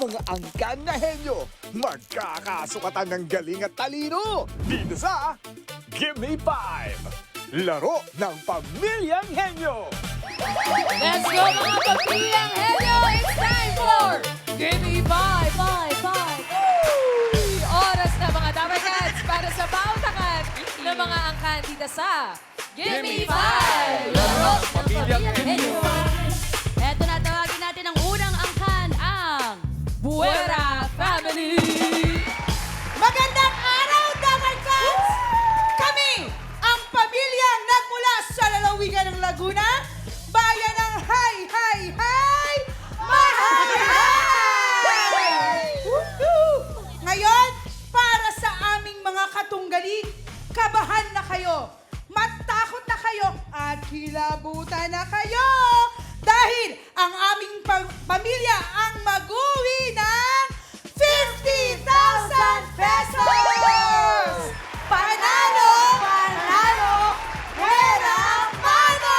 mga angkan na henyo magkakasukatan ng galing at talino dito sa Gimme 5, laro ng pamilyang henyo. Let's go mga pamilyang henyo! It's time for Gimme 5! Oras na mga Dabarkats para sa pautakan ng mga angkan dito sa Gimme 5! Laro ng pamilyang henyo! Eto na, tawagin natin ang unang angkan, ang Buera Family! Magandang araw, Dabarkats! Kami, ang pamilyang nagmula sa lalawigan ng Laguna, bayan ng Hi, Hi, Hi! Mahay! Woohoo! Ngayon, para sa aming mga katunggali, kabahan na kayo, matakot na kayo, at kilabutan na kayo! Dahil ang aming pamilya ang mag-uwi ng 50,000 pesos! Panalo! Panalo! Pera mano!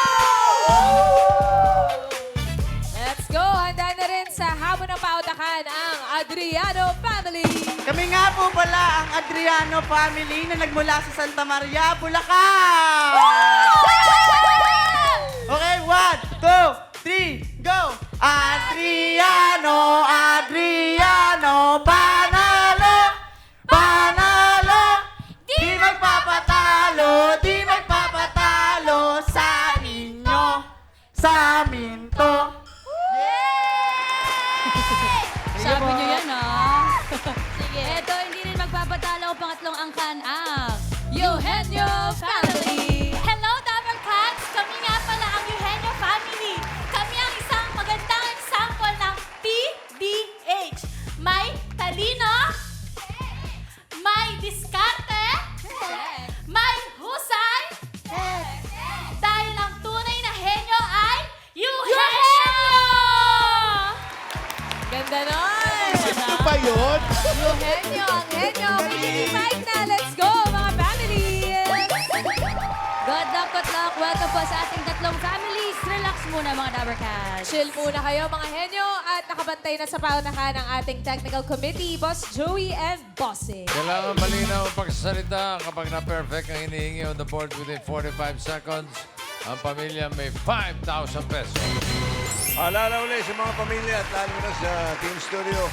Let's go! Handa na rin sa hamon ng pautakan ang Adriano Family! Kami nga po pala ang Adriano family na nagmula sa Santa Maria, Bulacan! Okay, 1, 2, 3, go! Adriano, Adriano, panalo! Panalo! Di magpapatalo, di magpapatalo sa inyo, sa amin to. Sabi niyo yan, ha? Sige. Eto, hindi rin magpapatalo ang pangatlong angkan, ang Eugenio Family! Hello, Dabarkats! Kami nga pala ang Eugenio Family. Kami ang isang magandang example ng PDH. May talino, may diskarte, may husay, dahil ang tunay na henyo ay Eugenio! Ganda nun! Ito ba yun? Eugenio, ang henyo! May Gimme 5 na! Let's go, mga family! Good luck, good luck. Welcome po sa ating tatlong families. Relax muna mga Dabarkats. Chill muna kayo, mga henyo! At nakabantay na sa paunakan ng ating technical committee, Boss Joey and Bossing. Kailangan malinaw ang pagsasalita kapag na-perfect ang hinihingi on the board within 45 seconds. Ang pamilya may 5,000 pesos. Alala ulit sa mga pamilya at lalo na sa Team Studio.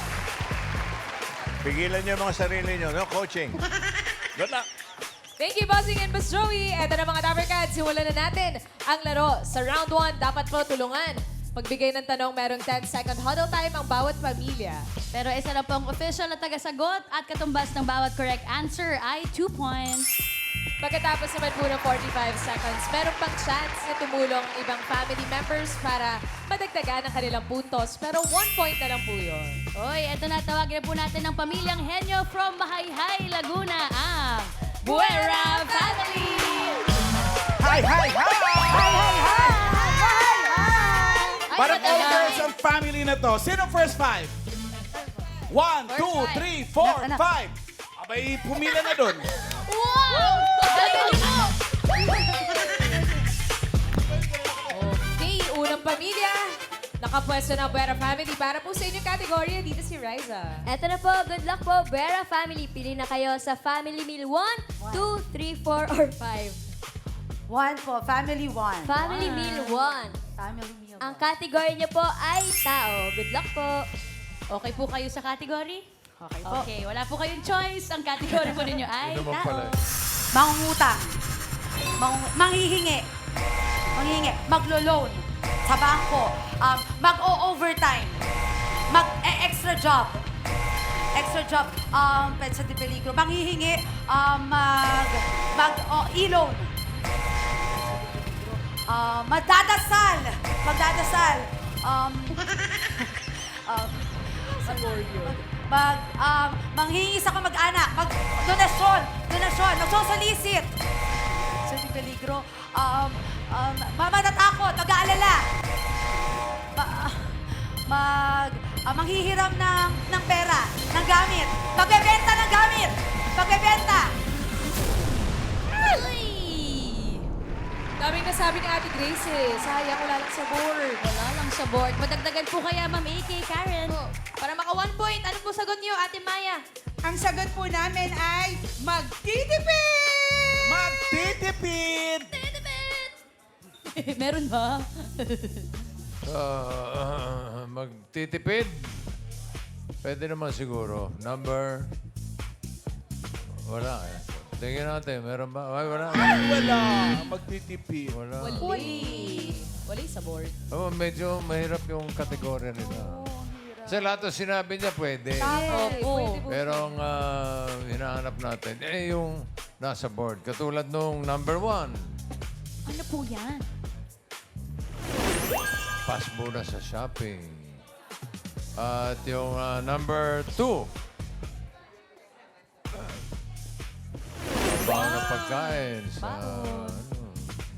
Pigilan niyo ang mga sarili niyo, no? Coaching. Good luck. Thank you, Bossing and Boss Joey. Eto na mga Dabarkats, simulan na natin ang laro. Sa round 1, dapat po tulungan. Pagbigay ng tanong, merong 10-second huddle time ang bawat pamilya. Pero isa lang pong official na tagasagot at katumbas ng bawat correct answer ay 2 points. Pagkatapos naman po ng 45 seconds, meron pang chance na tumulong ang ibang family members para madagdagan ang kanilang puntos. Pero 1 point na lang po yun. Oy, eto na, tawagin na po natin ng pamilyang henyo from Mahayhay, Laguna, ang Buera Family! Hi, hi, hi! Para Ay, all madali. girls ang family na to, sino first five? 1, 2, 3, 4, 5. Abay, pumila na dun. Wow! Galing mo! Okay, unang pamilya. Nakapwesto na ang Buera Family para po sa inyong kategorya. Dito si Riza. Eto na po, good luck po, Buera Family. Pili na kayo sa Family Meal 1, 2, 3, 4, or 5. 1 po, family 1. Family Meal 1. Family meal. Ang category niyo po ay tao. Good luck po. Okay po kayo sa category? Okay po. Okay, wala po kayong choice. Ang category po ninyo ay Ito mo tao. pala. Mangungutang. Manghihingi. Manghihingi. Maglo-loan. Sa bangko. Mag-o-overtime. Mag-extra job. Extra job. Petsa de peligro. Manghihingi. E-loan. Magdadasal. Magdadasal. Manghingi sa kamag-anak. Donasyon. Donasyon. Magsosolisit. Sa di peligro. Manatakot. Mag-aalala. Manghihiram ng pera. Ng gamit. Pagbebenta ng gamit. Pagbebenta. Uy! Daming nasabi ni Ate Grace eh. Sayang, wala lang sa board. Wala lang sa board. Madagdagan po kaya, Ma'am AK, Karen. Para maka 1 point, ano po sagot niyo, Ate Maya? Ang sagot po namin ay magtitipid! Magtitipid! Meron ba? Magtitipid? Pwede naman siguro. Number... Wala eh. Tingnan natin, meron ba? Ay, wala. Wala. Magtitipid. Wala. Wali. Wali sa board. Oh, medyo mahirap yung kategorya nila. Sa lahat ng sinabi niya, pwede. Opo. Pero ang hinahanap natin, yung nasa board. Katulad nung number 1. Ano po yan? Pass muna sa shopping. At yung number 2. Baka ng pagkain sa... ano.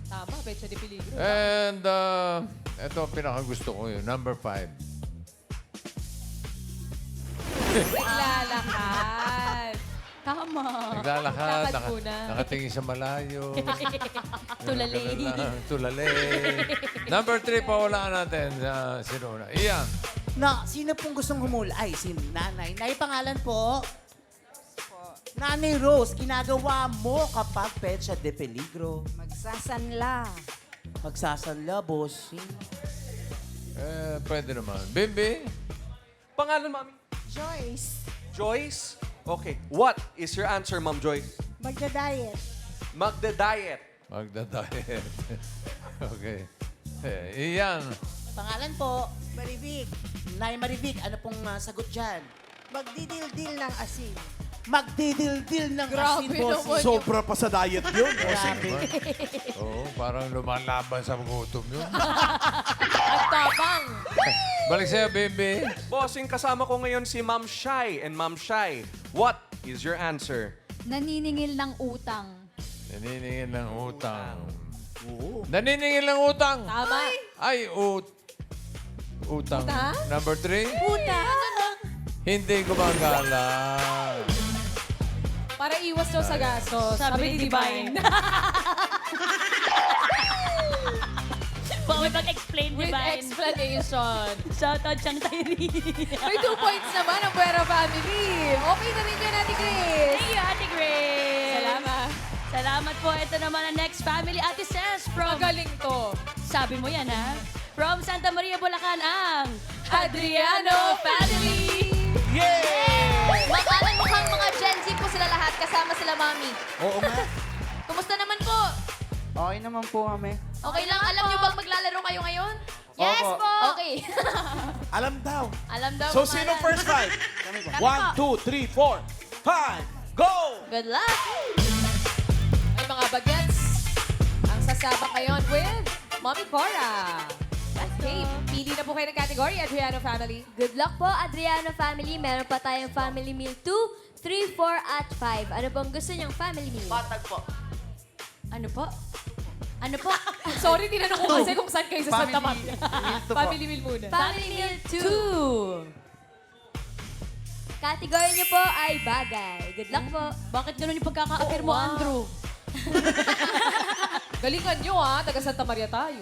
Tama, Pecho de Peligro. And ito pinakagusto ko yun, number 5. Naglalakad. Tama. Naglalakad, Lakad muna. nakatingin sa malayo. Tulali. Ganun lang, tulali. Number 3, pawalaan natin. Sino na? Iyan. Na, sino pong gustong humula? Ay, si Nanay. Nay, pangalan po? Nanay Rose, ginagawa mo kapag petsa de peligro. Magsasanla. Magsasanla, bossing. Pwede naman. Bimbi? Pangalan, Mami? Joyce. Joyce? Okay. What is your answer, Ma'am Joyce? Magda-diet. Magda-diet. Magda-diet. Okay. Iyan. Pangalan po? Maribik. Nay Maribik, ano pong sagot dyan? Magdidil-dil ng asin. Magdidil-dil ng Grabe asin, bossing. naman. Sobra pa sa diet yun. Grabe. Oo, parang lumalaban sa gutom yun. Ang tapang. Balik sa'yo, Bimbi. Bossing, kasama ko ngayon si Ma'am Shai. And Ma'am Shai, what is your answer? Naniningil ng utang. Naniningil ng utang. Naniningil ng utang. Tama. Ay, utang. Number 3, Utang. hindi gumagala. Para iwas daw sa gastos. Sabi ni Divine. Bawal mag-explain, With Divine. explanation. Shoutout siyang Tyree. May 2 points naman ang Buera family. Okay na rin yan, Ate Grace. Thank you, Ate Grace. Salamat. Salamat po. Ito naman ang next family. Ate Ses from... Magaling to. Sabi mo yan, ha? From Santa Maria, Bulacan, ang... Adriano family. Makalang mukhang mga Gen Z po sila lahat, kasama sila Mami. Oo nga. Kumusta naman po? Okay naman po kami. Okay lang, alam niyo bang maglalaro kayo ngayon? Yes po. Okay. Alam daw. alam daw. So, mga sino yan. first 5? 1, 2, 3, 4, 5, go! Good luck. Ay, mga bagets. Ang sasabak ngayon with Mommy Cora. Okay, pili na po kayo ng category, Adriano family. Good luck po, Adriano family. Meron pa tayong family meal 2, 3, 4, at 5. Ano bang gusto niyong family meal? Patag po. Ano po? Ano po? Sorry, tinanong ko kasi kung saan kayo sa Santa Family Maria. meal to po. Family meal muna. Family meal 2. 2. Category niyo po ay bagay. Good luck po. Bakit ganun yung pagkaka-appear mo, Andrew? Galingan nyo taga Santa Maria tayo.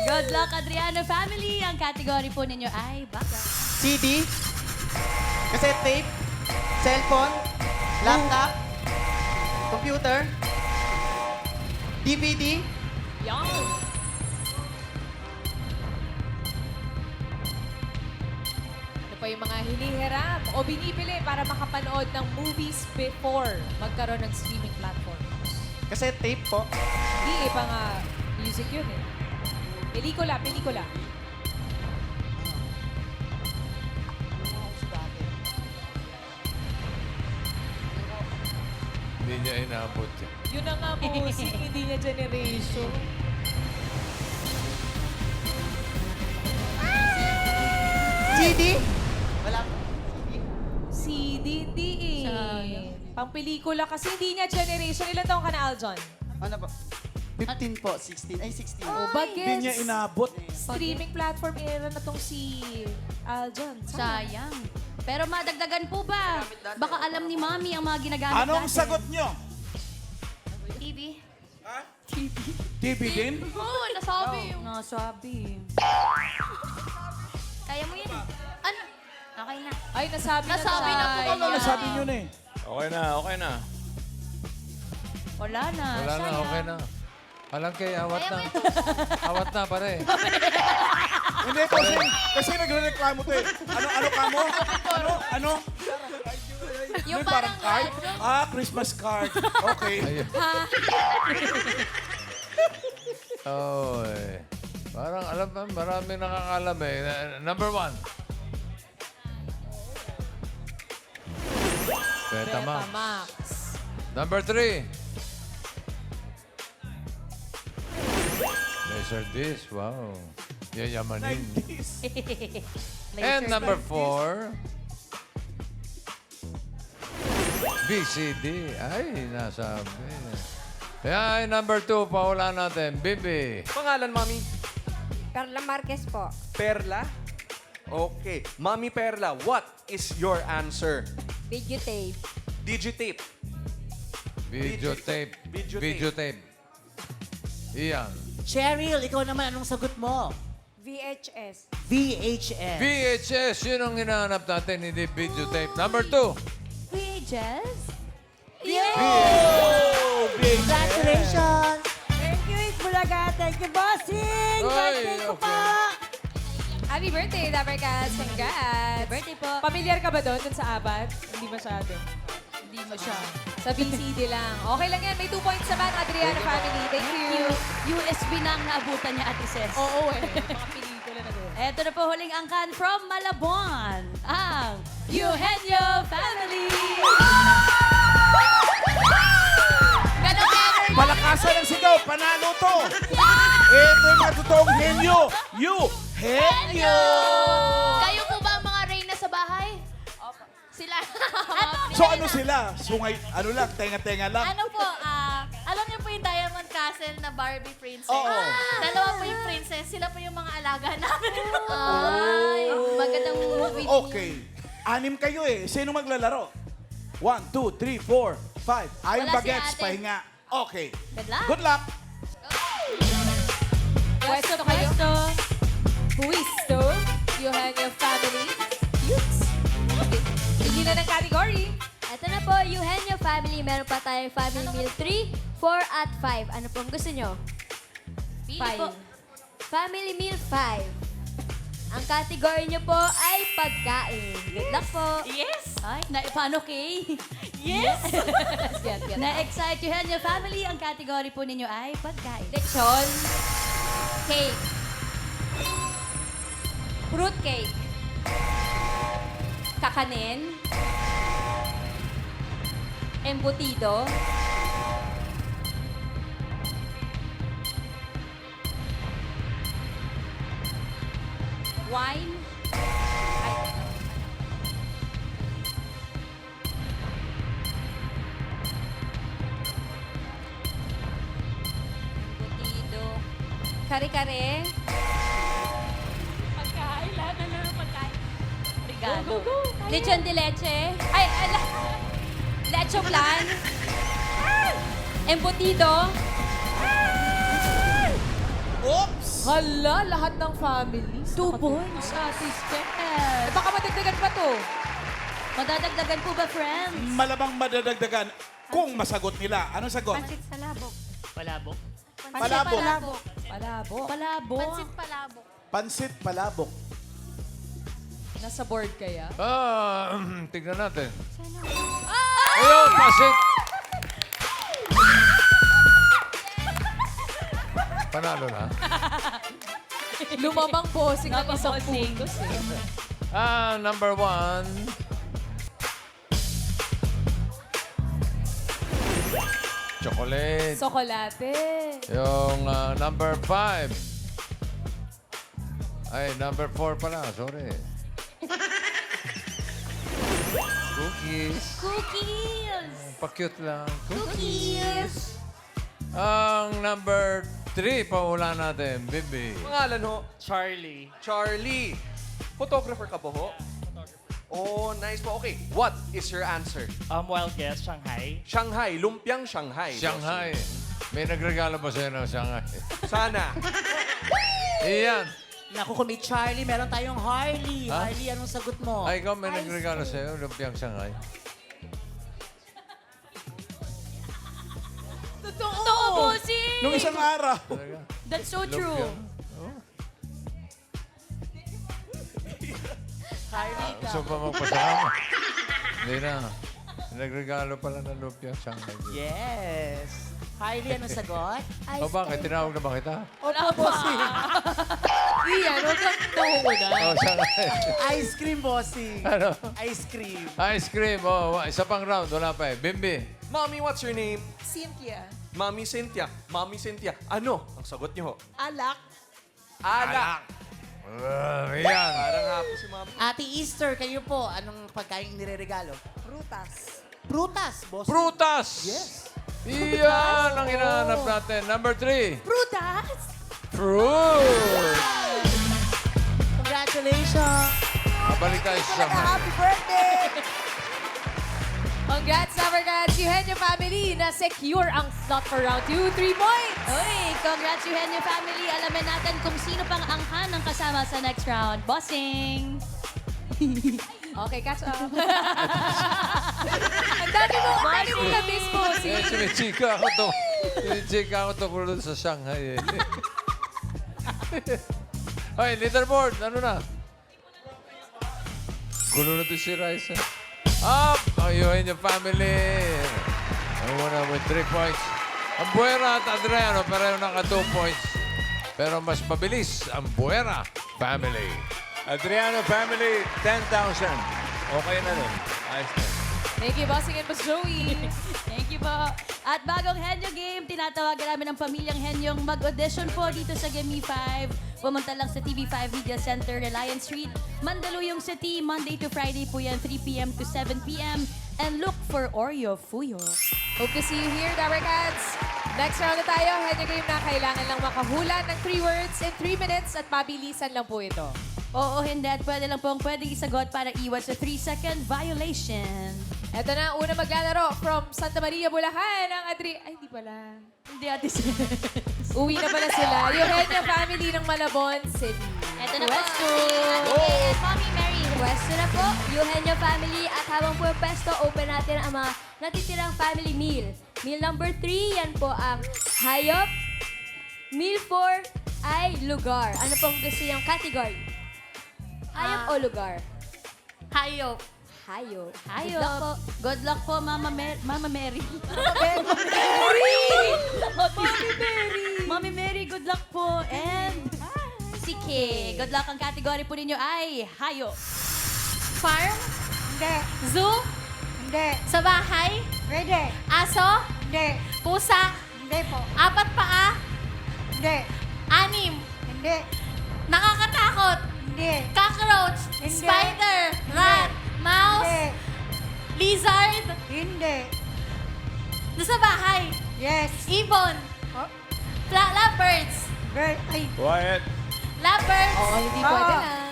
Good luck, Adriano family. Ang category po ninyo ay bagay. CD, cassette tape, cellphone, laptop, computer, DVD, Yan. Ano pa yung mga hinihiram o binibili para makapanood ng movies before magkaroon ng streaming platforms? cassette tape po, Hindi pa nga music yun eh. Pelikula, pelikula. Hindi niya inabot. Yun ang nga music, hindi niya generation. CD, wala po. CD, hindi eh. Sayang. Pang pelikula kasi hindi niya generation. Ilan taong ka na, Aljon? Ano po? 15 po, 16. Ay, 16. Oh, Hindi niya inabot. Streaming platform era na tong si Aljon. Sayang. Pero madagdagan po ba? Baka alam ni Mami ang mga ginagamit Anong natin. sagot nyo? TV. TV din? Oo, nasabi. Nasabi. Kaya mo yan. Ano? Okay na. Ay, nasabi na Nasabi na po. Ano nasabi nyo na eh? Okay na, okay na. Wala na. Wala na, okay na. Alam kay awat na. Awat na, pare. Hindi, kasi nagre-reklamo to eh. Ano ka mo? Ano? Yung May parang card? retro. Christmas card. Okay. Ayun. Oy. Parang alam mo, maraming nakakalam eh. Number 1. Betamax. Betamax. Number 3. Laserdisc. Wow. Yayamanin. And number 4. VCD. Ay, nasabi. Ay, number 2, paula natin. Bibi. Pangalan, Mami? Carla Marquez po. Perla? Okay. Mami Perla, what is your answer? Videotape. Digitape. Videotape. Videotape. Videotape. Iyan. Cheryl, ikaw naman, anong sagot mo? VHS. VHS. VHS, yun ang hinahanap natin, hindi videotape. Number 2. VHS? Congratulations! Thank you, Bulaga. Thank you, bossing. Ay, okay. Happy birthday, Dapper Cats. Congrats. Birthday po. Familiar ka ba doon sa apat? Hindi masyado. Hindi mo siya. Sa BCD lang. Okay lang yan. May 2 points naman, Adriana family. Thank you. USB na ang naabutan niya, Ate Ses. Oo eh. Mga pelikula na doon. Eto na po huling angkan from Malabon. Ang Eugenio Family. Ganun energy. Palakasan ng sigaw, panalo to! Ito yung mga totoong henyo! Henyo! Kayo po ba ang mga reyna sa bahay? Opo. Sila. So ano sila? Sungay, ano lang, tenga-tenga lang. Ano po, alam niyo po yung Diamond Castle na Barbie Princess? Oo. Dalawa po yung princess, sila po yung mga alaga namin. Ay, magandang movie. Okay. 6 kayo eh. Sino maglalaro? 1, 2, 3, 4, 5. Ayong Wala si bagets, ate. pahinga. Okay. Good luck. Good luck! Pwesto kayo. Pwesto. Eugenio family. Yes. Okay. Hindi na ng category. Ito na po, Eugenio family. Meron pa tayong family meal 3, 4, at 5. Ano pong gusto nyo? Pili 5. po. Family meal 5. Ang category nyo po ay pagkain. Good luck po. Yes. Ay, paano Kay? Yes. Yan. Na-excite Eugenio Family. Ang category po ninyo ay pagkain. Lechon. Cake. Fruit cake. Kakanin. Embutido. Wine. Embutido. Kare-kare. Pagkain. Lahat na lang pagkain. Regalo. Lechon de leche. Ay, lecho plan. Embutido. Oops! Hala, lahat ng families. 2 points. Ate Steph. Baka madagdagan pa to. Madadagdagan po ba, friends? Malabang madadagdagan kung masagot nila. Anong sagot? Pansit salabok. Palabok. Palabo. Palabo. Pansit palabok. Pansit palabok. Nasa board kaya? Tignan natin. Ayun, pasit. Panalo na. Lumamang bossing ng Lumamang isang bossing. puntos eh. Number 1. Chocolate. Sokolate. Yung number 5. Ay, number 4 pala. Sorry. Cookies. Cookies. Pa-cute lang. Cookies. Ang number 3, paula natin, Bibi. Pangalan ho? Charlie. Charlie. Photographer ka po ho? Oh, nice po. Okay, what is your answer? Wild guess, Shanghai. Shanghai, lumpiang Shanghai. Shanghai. May nagregalo ba sa'yo ng Shanghai? Sana. Iyan. Naku, kung may Charlie, meron tayong Harley. Ha? Harley, anong sagot mo? Ay, ikaw may nagregalo sa'yo, lumpiang Shanghai. Totoo, bossing! Nung isang araw. Talaga? That's so true. Lumpiang. Harley ka. Gusto pa magpasama. Hindi na. Nagregalo pala ng lumpiang Shanghai. Yes. Harley, anong sagot? O bakit? Tinawag na ba kita? Opo, bossing. Iyan, huwag kang nahungunan. Oh, Shanghai. Ice cream, bossing. Ano? Ice cream. Ice cream. Oh, isa pang round. Wala pa eh. Bimbi. Mommy, what's your name? Cynthia. Mommy Cynthia. Mommy Cynthia. Ano? Ang sagot niyo ho. Alak. Alak. Yan. Parang happy si Mommy. Ate Easter, kayo po, anong pagkain nireregalo? Prutas. Prutas, boss. Prutas! Yes. Iyan ang hinahanap natin. Number 3. Prutas? Fruit! Congratulations. Mabalik tayo sa Shanghai. birthday! Congrats, Sabercats! Eugenio family na secure ang slot for round 2. 3 points! Uy, congrats Eugenio family. Alamin natin kung sino pang angkan ng kasama sa next round. Bossing! Okay, catch up. Ang dami mo na-miss po. Eh, sinichika ako to. Sinichika ako to kulo sa Shanghai eh. Hoy, leaderboard. Ano na? Gulo na to si Raisa. Up! Ang Eugenio family. Ang una with 3 points. Ang Buera at Adriano pareho naka 2 points. Pero mas mabilis ang Buera family. Adriano family, 10,000. Okay na rin. Ayos na. Thank you, Bossing and Boss Joey. Thank you po. At bagong Henyo Game, tinatawagan namin ang pamilyang Henyong mag-audition po dito sa Gimme 5. Pumunta lang sa TV5 Media Center, Reliance Street, Mandaluyong City, Monday to Friday po yan, 3 p.m. to 7 p.m. And look for Oreo Fuyo. Hope to see you here, Dabarcats. Next round na tayo. Henyo Game na kailangan lang makahula ng 3 words in 3 minutes at mabilisan lang po ito. Oo, hindi. At pwede lang pong pwedeng isagot para iwas sa 3-second violation. Ito na, una maglalaro from Santa Maria, Bulacan, ang Ay, di pala. Hindi, Ate Sis. Uwi na pala sila. Eugenio family ng Malabon City. Ito na po, Pwesto. at Mommy Mary. Pwesto na po, Eugenio family. At habang po yung pwesto, open natin ang mga natitirang family meal. Meal number 3, yan po ang hayop. Meal 4 ay lugar. Ano pong gusto niyang category? Hayop o lugar? Hayop. Hayop. Hayop. Good luck po. Good luck po, Mama Mary. Mommy Mary, good luck po. And si Kay. Good luck. Ang category po ninyo ay hayop. Farm. Hindi. Zoo. Hindi. Sa bahay. Pwede. Aso. Hindi. Pusa. Hindi po. 4 paa. Hindi. 6. Hindi. Nakakatakot. Hindi. Cockroach. Hindi. Spider. Rat. Mouse. Hindi. Lizard. Hindi. Doon sa bahay. Yes. Ibon. Oh. Lovebirds. Ay. Quiet. Lovebirds. Oo, hindi Oo. pwede na.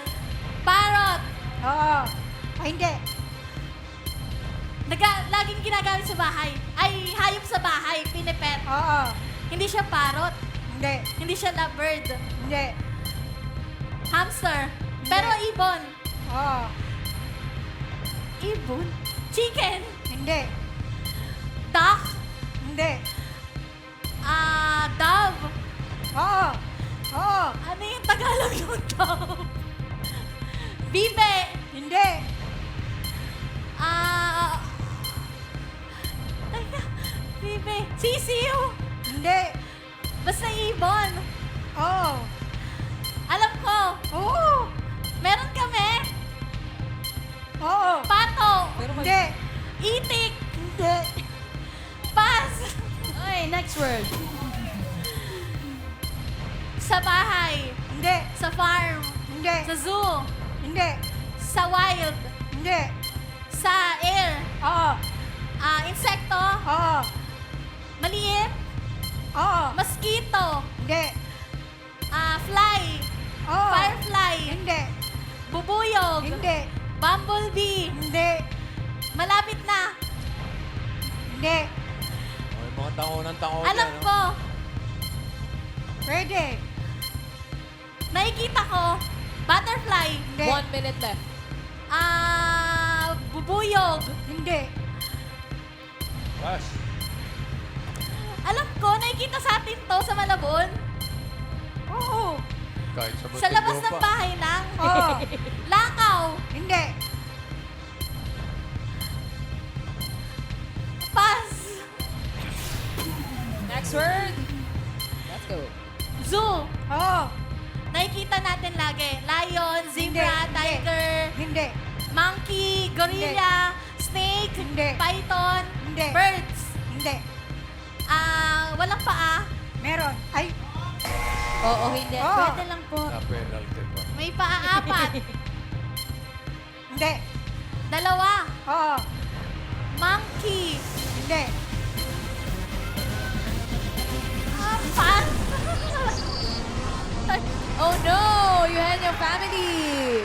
Parrot. Oo. Ay, hindi. Laging ginagamit sa bahay. Ay, hayop sa bahay. Pinipet. Oo. Hindi siya parrot. Hindi. Hindi siya lovebird. Hindi. Hamster. Pero ibon. Oo. Ibon? Chicken. Hindi. Duck. Hindi. Dove. Oo. Oo. Ano yung Tagalog ng dove? Bibe. Hindi. Teka. Bibe. Sisiw. Hindi. Basta ibon. Oo. Alam ko. Oo. Meron kami. Oo. Pato. Hindi. Itik. Hindi. Pass. Okay, next word. Sa bahay. Hindi. Sa farm. Hindi. Sa zoo. Hindi. Sa wild. Hindi. Sa air. Oo. Insekto. Oo. Maliit. Oo. Mosquito. Hindi. Fly. Oo. Firefly. Hindi. Bubuyog. Hindi. Bumblebee. Hindi. Malapit na. Hindi. Oh, yung mga tango ng tango Alam dyan, ko. Pwede. Nakikita nakikita ko, butterfly. Hindi. 1 minute left. Bubuyog. Hindi. Pass. Alam ko, nakikita sa atin to sa Malabon. Oo. Kahit sa Sa labas ng Muntinlupa. bahay lang. Oo. Langaw. Hindi. Pass. Next word. Let's go. Zoo. Oo. Nakikita natin lagi. Lion, zebra, Hindi. tiger, Hindi. monkey, gorilla, snake, Hindi. python, Hindi. birds. Hindi. Walang paa. Meron. Ay. Oo, hindi. Oo. Pwede lang po. Na penalty pa. May paa 4. Hindi. 2. Oo. Monkey. Hindi. Pass. Oh no! Eugenio family!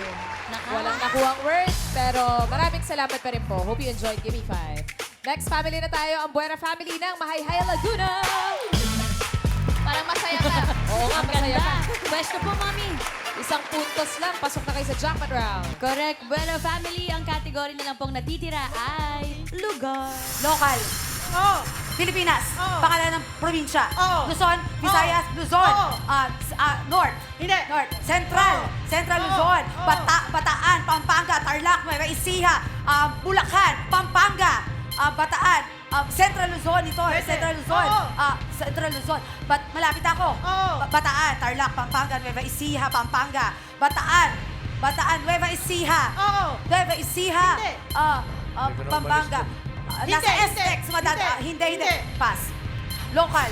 Walang nakuhang words, pero maraming salamat pa rin po. Hope you enjoyed Gimme 5. Next family na tayo, ang Buena family ng Mahayhay Laguna! Parang masaya ka. Oo nga, Ang masaya ganda. pa. Pwesto po, Mami. Isang puntos lang, pasok na kayo sa jackpot round. Correct. Bueno, family, ang category na lang pong natitira ay lugar. Local. Oo. Pilipinas. Oo. Pangalan ng probinsya. Oo. Luzon, Visayas, Luzon. Oo. North. Hindi. North. Central. Oo. Central Oo. Luzon. Oo. Bataan, Pampanga, Tarlac, Nueva Ecija, Bulacan, Pampanga, Bataan, Central Luzon ito. Pwede. Central Luzon. Oo. Central Luzon. Malapit ako. Oo. Bataan, Tarlac, Pampanga, Nueva Ecija, Pampanga. Bataan, Nueva Ecija. Oo. Nueva Ecija. Hindi. Hindi ko na Pampanga. umalis Nasa Hindi, Estex. Hindi. Hindi. Pass. Local.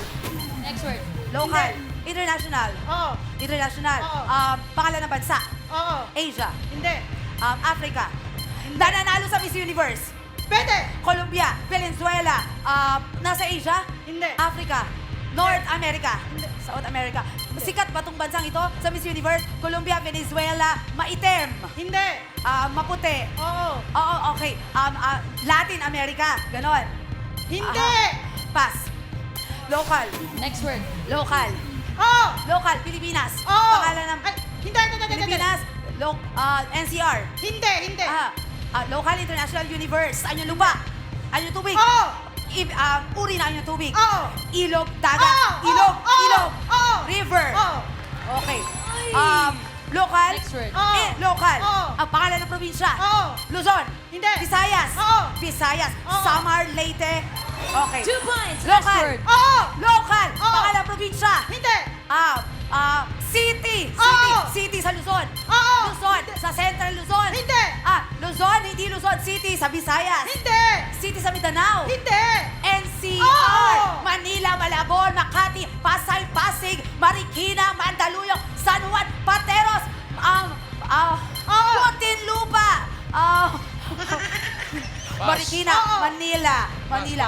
Next word. Local. International. Oo. International. Oo. Pangalan ng bansa. Oo. Asia. Hindi. Africa. Nananalo sa Miss Universe. Pwede. Colombia. Venezuela. Nasa Asia. Hindi. Africa. North America. South America. Sikat ba tong bansang ito sa Miss Universe? Colombia, Venezuela, maitim. Hindi. Maputi. Oo. Oo, okay. Latin America. Ganon. Hindi. Pass. Local. Next word. Local. Oo. Local. Pilipinas. Oo. Pangalan ng Ay, hindi. Pilipinas. NCR. Hindi. Local International Universe. Anyong lupa. Anyong tubig. Oo. Uri na anyong tubig. Oo. Ilog, dagat. Oo. Ilog. Oo. Ilog. Oo. River. Oo. Okay. Local. Next word. Oo. Local. Oo. Ang pangalan ng probinsya. Oo. Luzon. Hindi. Visayas. Oo. Visayas. Oo. Samar, Leyte. Okay. 2 points. Last Local. word. Oo. Local. Oo. Pangalan ng probinsya. Hindi. City. Oo. City sa Luzon. Oo. Luzon. Sa Central Luzon. Hindi. Luzon, hindi Luzon. City sa Visayas. Hindi. City sa Mindanao. Hindi. NCR. Oo. Manila, Malabon, Makati, Pasay, Pasig, Marikina, Mandaluyong, San Juan, Pateros, Muntinlupa, Marikina, Oo. Manila,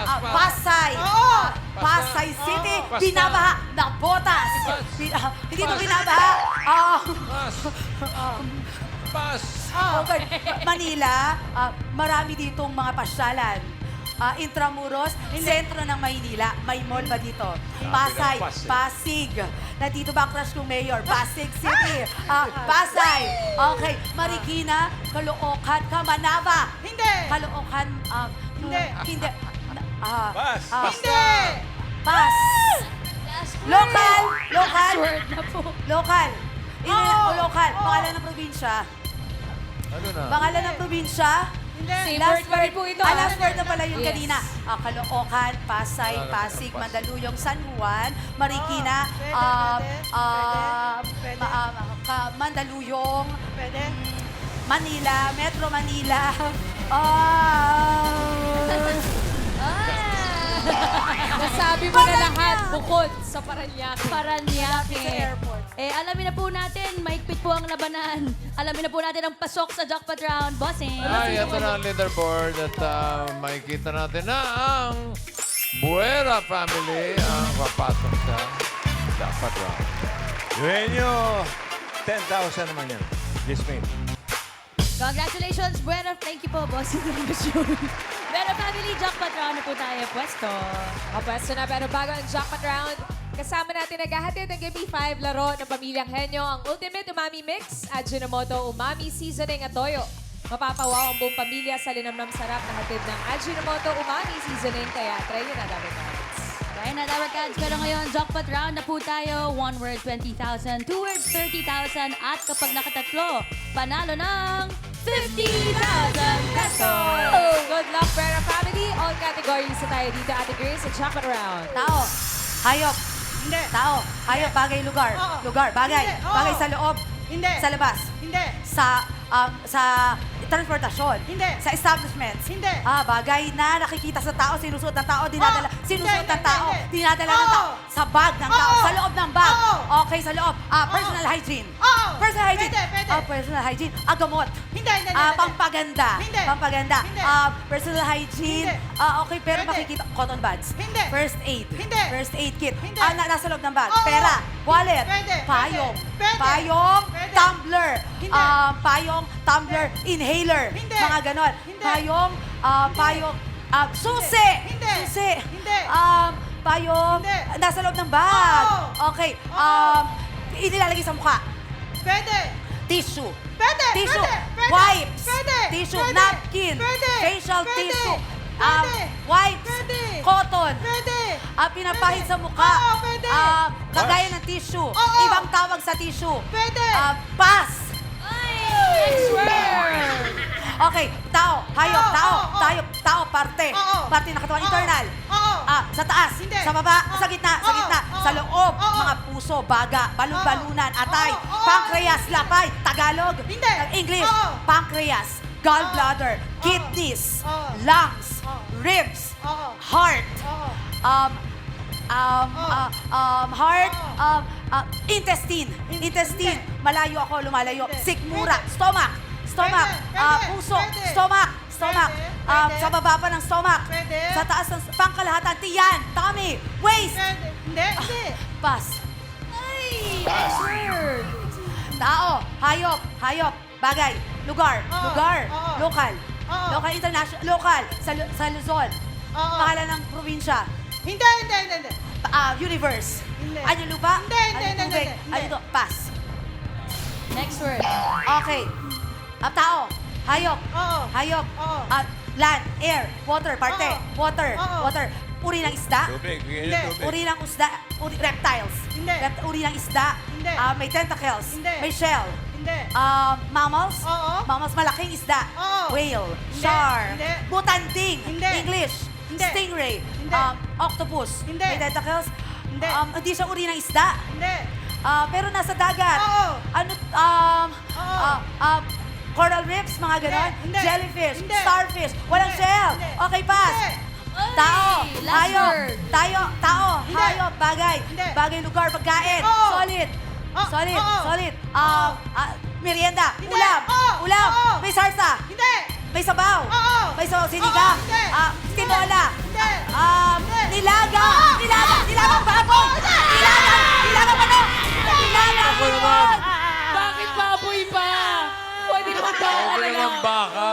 Pass. Pasay, Oo. Pasay City, Pass. binabaha ng botas. Hindi ito binabaha. Pass. Pass. Okay. Manila, marami ditong mga pasyalan. Intramuros, sentro ng Maynila. May mall ba dito? Pasay, Pasig. Pasig. Nandito ba ang crush kong mayor? Pasig City. Pasay. Okay. Marikina, Caloocan, Kamanava. Hindi. Caloocan, Hindi. Hindi. Pass. Hindi. Pass. Last word. Local. Last word na po. Local. Oo. Local. Oo. Pangalan ng probinsya. Ano na? Pangalan ng probinsya. Same word pa rin po ito. Last word na pala yun Yes. kanina. Caloocan, Pasay, Wala na, Pasig, pass. Mandaluyong, San Juan, Marikina, Pwede. Mandaluyong, Pwede. Manila, Metro Manila. Nasabi mo na lahat bukod sa Paranaque. Paranaque. Sa airport. Alamin na po natin, maigpit po ang labanan. Alamin na po natin ang pasok sa jackpot round. Bossing. Ay, ito na ang leaderboard at makikita natin na ang Buera family ang papasok sa jackpot round. Eugenio, 10,000 naman yan. This May. Congratulations, Buena. Thank you po, bossing. Buena family, jackpot round na po tayo. Pwesto. Kapwesto na, pero bago ang jackpot round, Kasama natin naghahatid ng Gimme 5 laro ng Pamilyang Henyo, ang Ultimate Umami Mix at Ajinomoto Umami Seasoning at Toyo. Mapapawaw ang buong pamilya sa linamnam sarap na hatid ng Ajinomoto Umami Seasoning, kaya try nyo na Dabber Cats. Try na Dabber Cats. Pero ngayon, jackpot round na po tayo. 1 word, 20,000. 2 words, 30,000. At kapag nakatatlo, panalo ng 50,000 pesos! Good luck, Vera family! All categories sa tayo dito, Ate Grace, sa jackpot round. Tao, hayop. Hindi. Tao, hayop, bagay, lugar. Oo. Lugar, bagay. Hindi. Oo. Bagay sa loob. Hindi. Sa labas. Hindi. Sa transportasyon. Hindi. Sa establishments. Hindi. Bagay na nakikita sa tao, sinusuot ng tao, dinadala, sinusuot Hindi, ng tao, hindi. dinadala ng Oo. tao, sa bag ng tao, Oo. sa loob ng bag. Oo. Okay, sa loob. Personal hygiene. Oo. Personal hygiene. Pwede. Personal hygiene. Gamot. Hindi. Pampaganda. Hindi. Pampaganda. Hindi. Personal hygiene. Hindi. Okay, pero Pwede. makikita. Cotton buds. Hindi. First aid. Hindi. First aid kit. Hindi. Nasa loob ng bag. Oo. Pera. Wallet. Pwede. Payong. Pwede. Payong. Pwede. Tumbler. Hindi. Payong. Tumbler. Inhaler. Hindi. Mga ganon. Hindi. Payong. Payong. Susi. Hindi. Susi. Hindi. Payong. Hindi. Nasa loob ng bag. Oo. Okay. Oo. Inilalagay sa mukha. Pwede. Tissue. Pwede. Tissue. Pwede. Wipes. Pwede. Tissue. Pwede. Napkin. Pwede. Facial Pwede. tissue. Pwede. Wipes. Pwede. Cotton. Pwede. Pinapahid Pwede. sa mukha. Oo, pwede. Kagaya ng tissue. Oo. Ibang tawag sa tissue. Pwede. Pass. Next word! Okay, tao, hayop, Oo, tao, oo, tayo, tao, parte. Oo. Parte ng katawan, Oo. internal. Oo. Sa taas, Hindi. sa baba, Oo. sa gitna, sa Oo. gitna, Oo. sa loob, Oo. mga puso, baga, balon-balunan, atay, Oo. Oo. pancreas, lapay, Tagalog, Hindi. English, Oo. pancreas, gallbladder, kidneys, Oo. lungs, Oo. ribs, Oo. heart, Oo. heart, intestine. Intestine. Malayo ako, lumalayo. Hindi. Sikmura. Stomach. Stomach. Pwede. Puso. Pwede. Stomach. Stomach. Pwede. Pwede. Sa baba pa ng stomach. Pwede. Sa taas ng pangkalahatan. Tiyan. Tummy. Waist. Pwede. Hindi. Pass. Next word! Tao. Hayop. Hayop. Bagay. Lugar. Oo. Lugar. Oo. Local. Oo. Local. International. Local. Sa Luzon. Oo. Pangalan ng probinsya. Hindi. Universe. Hindi. Ano lupa? Hindi. Ano tubig? Hindi. Ano to? Pass. Next word. Okay. Tao. Hayop. Oo. Hayop. Oo. Land. Air. Water. Parte. Oo. Water. Oo. Water. Uri ng isda. Tubig. Bigyan Hindi. ng tubig. Uri ng isda. Reptiles. Hindi. Uri ng isda. Hindi. May tentacles. Hindi. May shell. Hindi. Mammals. Oo. Mammals. Malaking isda. Oo. Whale. Hindi. Shark. Hindi. Butanding. Hindi. English. Hindi. Stingray. Hindi. Octopus. Hindi. May tentacles. Hindi. Hindi siya uri ng isda. Hindi. Pero nasa dagat. Oo. Ano, coral reefs, mga ganon. Hindi. Jellyfish, Hindi. starfish, walang Hindi. shell. Hindi. Okay, pass. Hindi. Tao, last hayop, word. tao, Hindi. hayop, bagay, Hindi. bagay, lugar, pagkain, Oo. solid, solid, Oo. solid, merienda, Hindi. ulam, Oo. ulam, Oo. may sarsa, Hindi. may sabaw, Oo. may sinigang, Oo. Hindi. tinola, Hindi. nilagang baboy, nilagang manok, nilagang manok. Bakit baboy pa? Pwede naman ba? Pwede naman baka.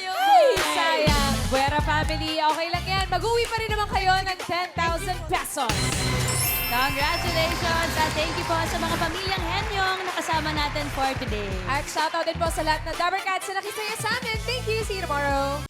Ay, sayang. Buera family, okay lang yan. Mag-uwi pa rin naman kayo ng 10,000 pesos. Congratulations at thank you po sa mga pamilyang Henyong nakasama natin for today. At shoutout din po sa lahat ng Dabber Cats na nakisaya sa amin. Thank you. See you tomorrow.